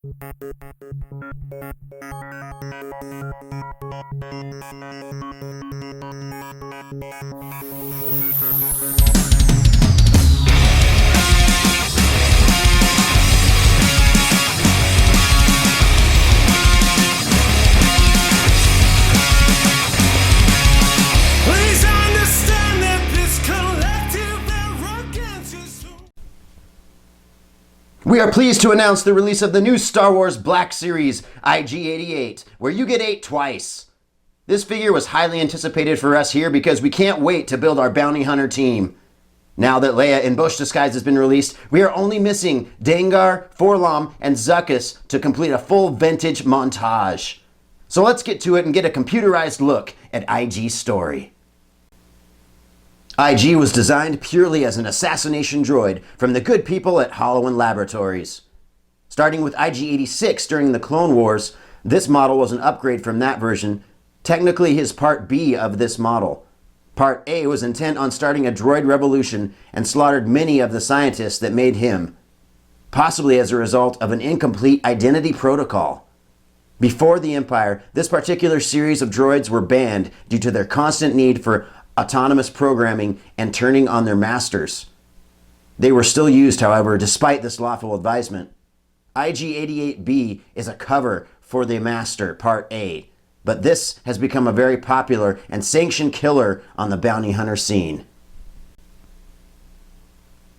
We are pleased to announce the release of the new Star Wars Black Series IG-88, where you get 8 twice. This figure was highly anticipated for us here because we can't wait to build our bounty hunter team. Now that Leia in Bush disguise has been released, we are only missing Dengar, Forlom, and Zuckuss to complete a full vintage montage. So let's get to it and get a computerized look at IG's story. IG was designed purely as an assassination droid from the good people at Holowan Laboratories. Starting with IG-86 during the Clone Wars, this model was an upgrade from that version. Technically his Part B of this model. Part A was intent on starting a droid revolution and slaughtered many of the scientists that made him, possibly as a result of an incomplete identity protocol. Before the Empire, this particular series of droids were banned due to their constant need for autonomous programming and turning on their masters. They were still used, however, despite this lawful advisement. IG-88B is a cover for the Master Part A, but this has become a very popular and sanctioned killer on the bounty hunter scene.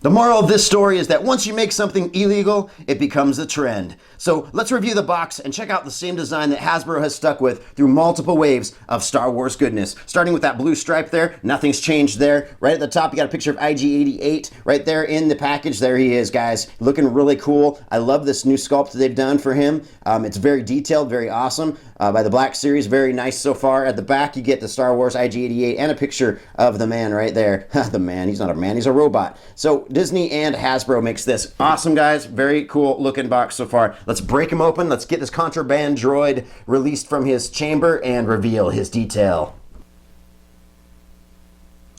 The moral of this story is that once you make something illegal, it becomes a trend. So let's review the box and check out the same design that Hasbro has stuck with through multiple waves of Star Wars goodness. Starting with that blue stripe there, nothing's changed there. Right at the top, you got a picture of IG-88 right there in the package. There he is, guys, looking really cool. I love this new sculpt they've done for him. It's very detailed, very awesome. By the Black Series, very nice so far. At the back, you get the Star Wars IG-88 and a picture of the man right there. The man, he's not a man, he's a robot. So Disney and Hasbro makes this awesome, guys. Very cool looking box so far. Let's break him open. Let's get this contraband droid released from his chamber and reveal his detail.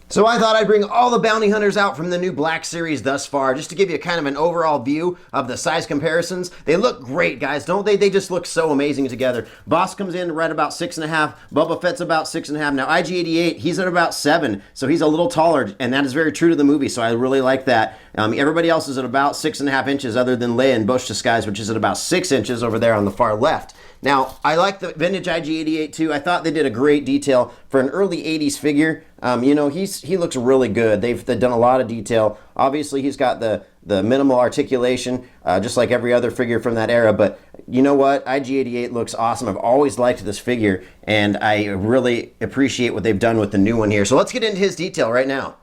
So I thought I'd bring all the bounty hunters out from the new Black Series thus far, just to give you kind of an overall view of the size comparisons. They look great, guys, don't they? They just look so amazing together. Boss comes in right about 6.5. Boba Fett's about 6.5. Now IG-88, he's at about 7, so he's a little taller, and that is very true to the movie, so I really like that. Everybody else is at about 6.5 inches other than Leia in Bush disguise, which is at about 6 inches over there on the far left. Now, I like the vintage IG-88 too. I thought they did a great detail for an early 80s figure. You know, he looks really good. They've done a lot of detail. Obviously, he's got the minimal articulation, just like every other figure from that era. But you know what? IG-88 looks awesome. I've always liked this figure, and I really appreciate what they've done with the new one here. So let's get into his detail right now.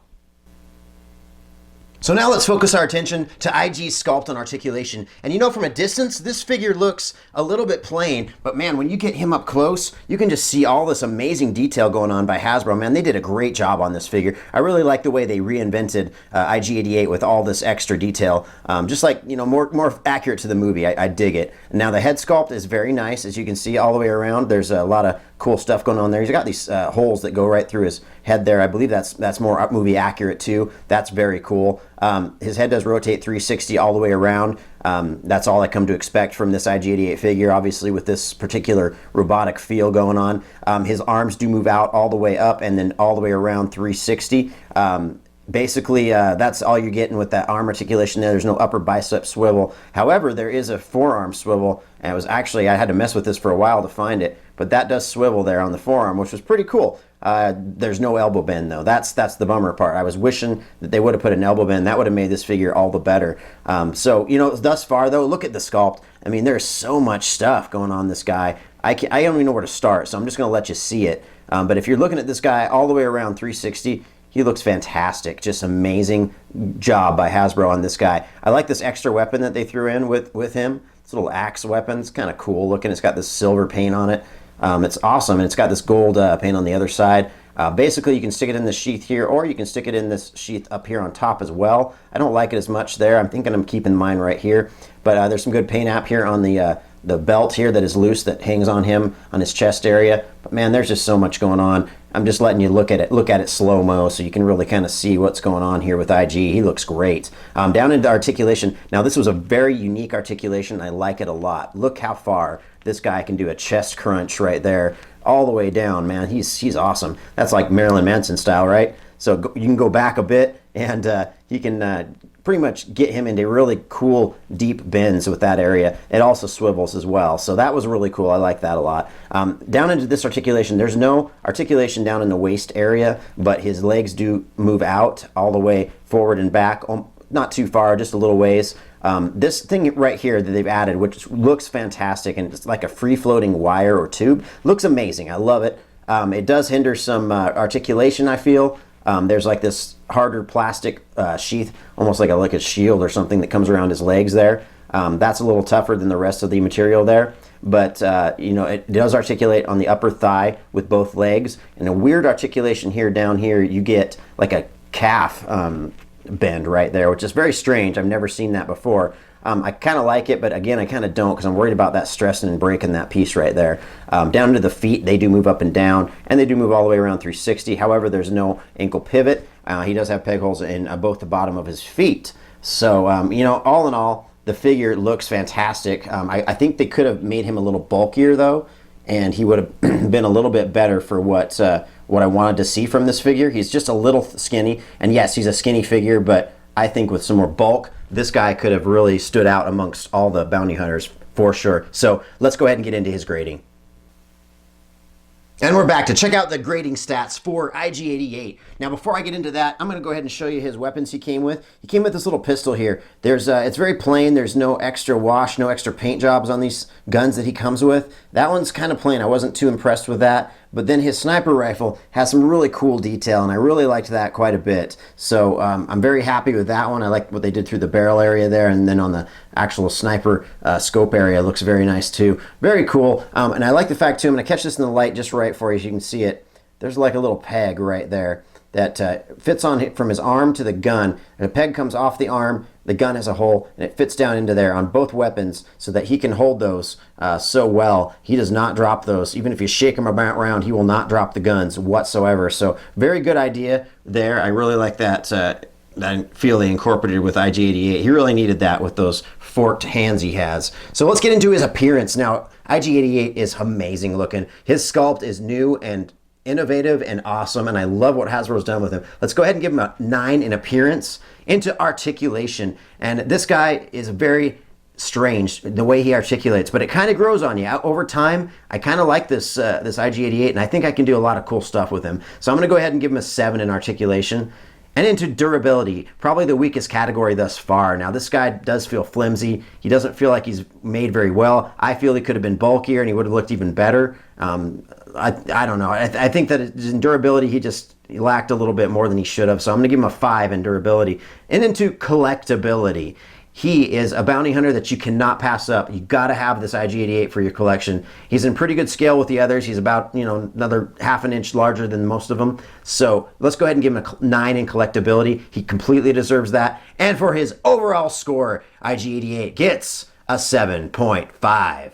So now let's focus our attention to IG's sculpt and articulation. And you know, from a distance, this figure looks a little bit plain, but man, when you get him up close, you can just see all this amazing detail going on by Hasbro. Man, they did a great job on this figure. I really like the way they reinvented IG-88 with all this extra detail. Just like, you know, more accurate to the movie. I dig it. Now the head sculpt is very nice, as you can see all the way around. There's a lot of cool stuff going on there. He's got these holes that go right through his head there. I believe that's more movie accurate too. That's very cool. His head does rotate 360 all the way around. That's all I come to expect from this IG-88 figure, obviously with this particular robotic feel going on. His arms do move out all the way up and then all the way around 360. Basically, that's all you're getting with that arm articulation there. There's no upper bicep swivel. However, there is a forearm swivel, and it was actually, I had to mess with this for a while to find it, but that does swivel there on the forearm, which was pretty cool. There's no elbow bend though. That's the bummer part. I was wishing that they would have put an elbow bend. That would have made this figure all the better. So, you know, thus far though, look at the sculpt. I mean, there's so much stuff going on this guy. I don't even know where to start, so I'm just going to let you see it. But if you're looking at this guy all the way around 360, he looks fantastic. Just amazing job by Hasbro on this guy. I like this extra weapon that they threw in with him. This little axe weapon. It's kind of cool looking. It's got this silver paint on it. It's awesome, and it's got this gold paint on the other side. Basically, you can stick it in this sheath here, or you can stick it in this sheath up here on top as well. I don't like it as much there. I'm thinking I'm keeping mine right here. But there's some good paint app here on the belt here that is loose that hangs on him on his chest area. But man, there's just so much going on. I'm just letting you look at it slow-mo so you can really kind of see what's going on here with IG. He looks great. Down into articulation. Now this was a very unique articulation. I like it a lot. Look how far this guy can do a chest crunch right there, all the way down, man. He's awesome. That's like Marilyn Manson style, right? So you can go back a bit, and you can pretty much get him into really cool deep bends with that area. It also swivels as well, so that was really cool. I like that a lot. Down into this articulation, there's no articulation down in the waist area, but his legs do move out all the way forward and back, not too far, just a little ways. This thing right here that they've added, which looks fantastic, and it's like a free-floating wire or tube, looks amazing. I love it. It does hinder some articulation, I feel. There's like this harder plastic sheath, almost like a shield or something that comes around his legs there. That's a little tougher than the rest of the material there, but you know, it does articulate on the upper thigh with both legs, and a weird articulation here down here. You get like a calf bend right there, which is very strange. I've never seen that before. I kind of like it, but again, I kind of don't, because I'm worried about that stressing and breaking that piece right there. Down to the feet, they do move up and down, and they do move all the way around 360. However, there's no ankle pivot. He does have peg holes in both the bottom of his feet. So, you know, all in all, the figure looks fantastic. I think they could have made him a little bulkier, though, and he would have been a little bit better for what I wanted to see from this figure. He's just a little skinny, and yes, he's a skinny figure, but I think with some more bulk, this guy could have really stood out amongst all the bounty hunters for sure. So let's go ahead and get into his grading. And we're back to check out the grading stats for IG-88. Now, before I get into that, I'm going to go ahead and show you his weapons he came with. He came with this little pistol here. It's very plain. There's no extra wash, no extra paint jobs on these guns that he comes with. That one's kind of plain. I wasn't too impressed with that. But then his sniper rifle has some really cool detail, and I really liked that quite a bit. So I'm very happy with that one. I like what they did through the barrel area there, and then on the actual sniper scope area, looks very nice too. Very cool. And I like the fact too, I'm going to catch this in the light just right for you so you can see it. There's like a little peg right there that fits on from his arm to the gun. And the peg comes off the arm, the gun has a hole, and it fits down into there on both weapons so that he can hold those so well. He does not drop those. Even if you shake him around, he will not drop the guns whatsoever. So very good idea there. I really like that. I feel they incorporated with IG-88. He really needed that with those forked hands he has. So let's get into his appearance. Now, IG-88 is amazing looking. His sculpt is new and innovative and awesome, and I love what Hasbro's done with him. Let's go ahead and give him a 9 in appearance. Into articulation, and this guy is very strange the way he articulates, but it kind of grows on you over time. I kind of like this IG-88, and I think I can do a lot of cool stuff with him. So I'm going to go ahead and give him a 7 in articulation. And into durability, probably the weakest category thus far. Now, this guy does feel flimsy. He doesn't feel like he's made very well. I feel he could have been bulkier and he would have looked even better. I don't know. I think that in durability, he lacked a little bit more than he should have. So I'm going to give him a 5 in durability. And into collectability. He is a bounty hunter that you cannot pass up. You got to have this IG-88 for your collection. He's in pretty good scale with the others. He's about, another half an inch larger than most of them. So let's go ahead and give him a 9 in collectability. He completely deserves that. And for his overall score, IG-88 gets a 7.5.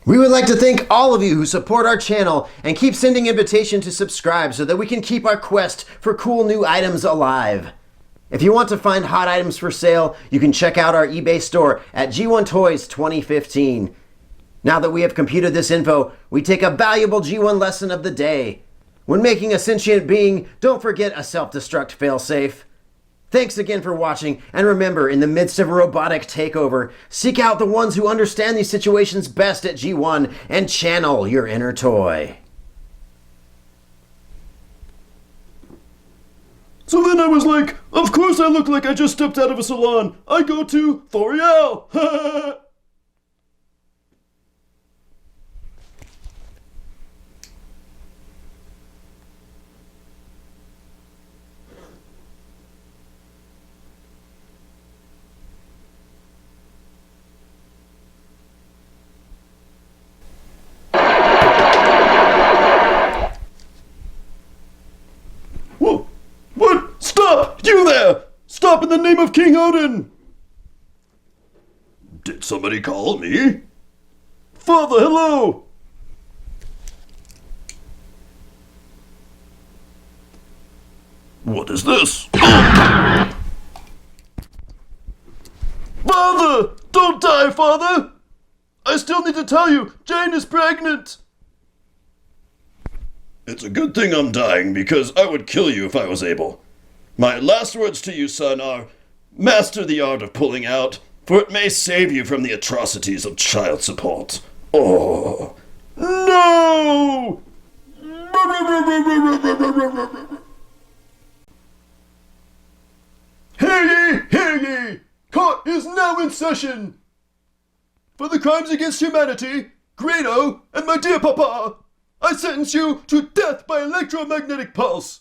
We would like to thank all of you who support our channel and keep sending invitation to subscribe so that we can keep our quest for cool new items alive. If you want to find hot items for sale, you can check out our eBay store at G1 Toys 2015. Now that we have computed this info, we take a valuable G1 lesson of the day. When making a sentient being, don't forget a self-destruct failsafe. Thanks again for watching, and remember, in the midst of a robotic takeover, seek out the ones who understand these situations best at G1 and channel your inner toy. So then I was like, of course I look like I just stepped out of a salon. I go to L'Oreal. What? Stop! You there! Stop in the name of King Odin! Did somebody call me? Father, hello! What is this? Father! Don't die, Father! I still need to tell you, Jane is pregnant! It's a good thing I'm dying, because I would kill you if I was able. My last words to you, son, are, master the art of pulling out, for it may save you from the atrocities of child support. Oh, no! Hear ye! Court is now in session! For the crimes against humanity, Grado, and my dear papa, I sentence you to death by electromagnetic pulse.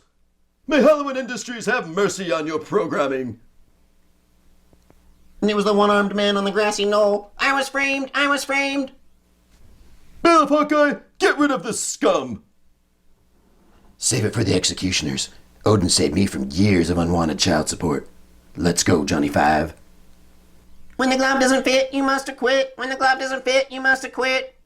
May Halloween Industries have mercy on your programming. And it was the one-armed man on the grassy knoll. I was framed! I was framed! Bailiff Hawkeye, get rid of this scum! Save it for the executioners. Odin saved me from years of unwanted child support. Let's go, Johnny Five. When the glove doesn't fit, you must acquit. When the glove doesn't fit, you must acquit.